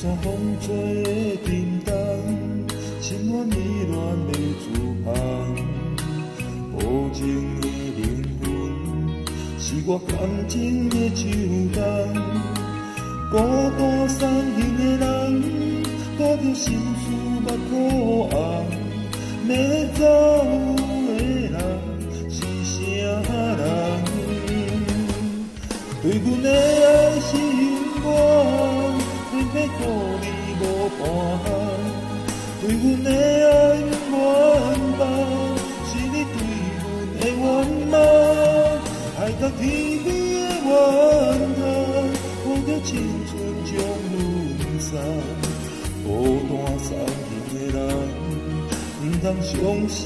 山风吹的沉重，心愿依恋的自芳。无情的灵魂，是我感情的树洞。孤单伤心的人，带着心事目苦红。要走的人是啥人？对阮的爱是永远，偏偏予你无半项。对阮的爱不愿放，是你对阮的冤枉。爱到天边的怨叹，抱着青春将沦丧。孤单伤心的人，不通相信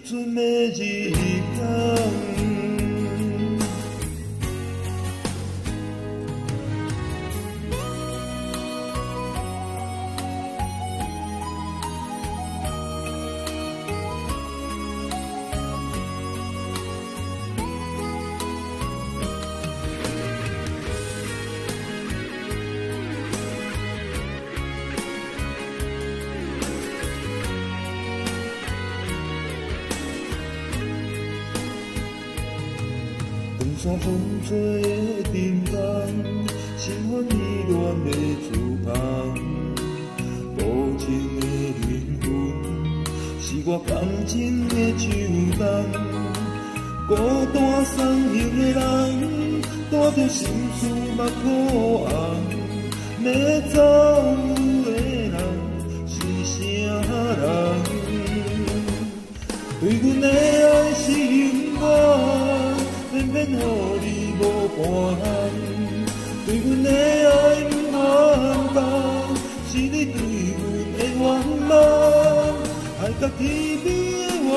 准的日天。山风吹的沉重，心愿依恋的自芳。无情的灵魂，是我感情的树洞。孤单伤心的人，带着心事目苦红。要走的人是啥人？对阮的爱是永远，偏偏予你无半项。对阮的爱不愿放，是你对阮的冤枉。爱到天边的怨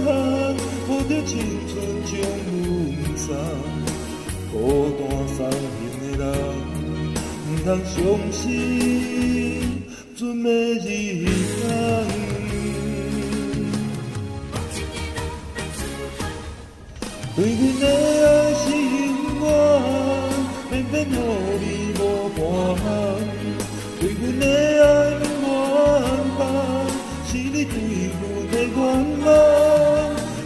叹，抱着青春将沦丧。孤单伤心的人，不通相信准的日天。对阮的爱是永远，偏偏予你无半项。对阮的爱不愿放，是你对阮的冤枉。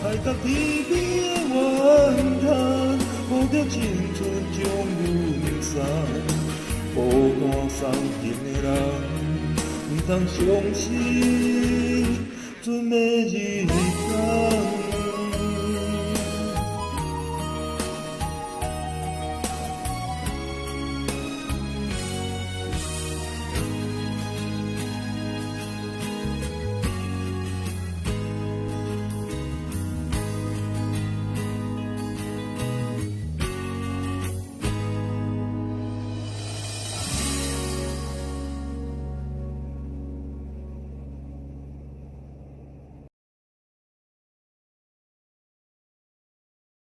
爱到天边的怨叹，抱着青春将沦丧。孤单伤心的人，不通相信准的日天。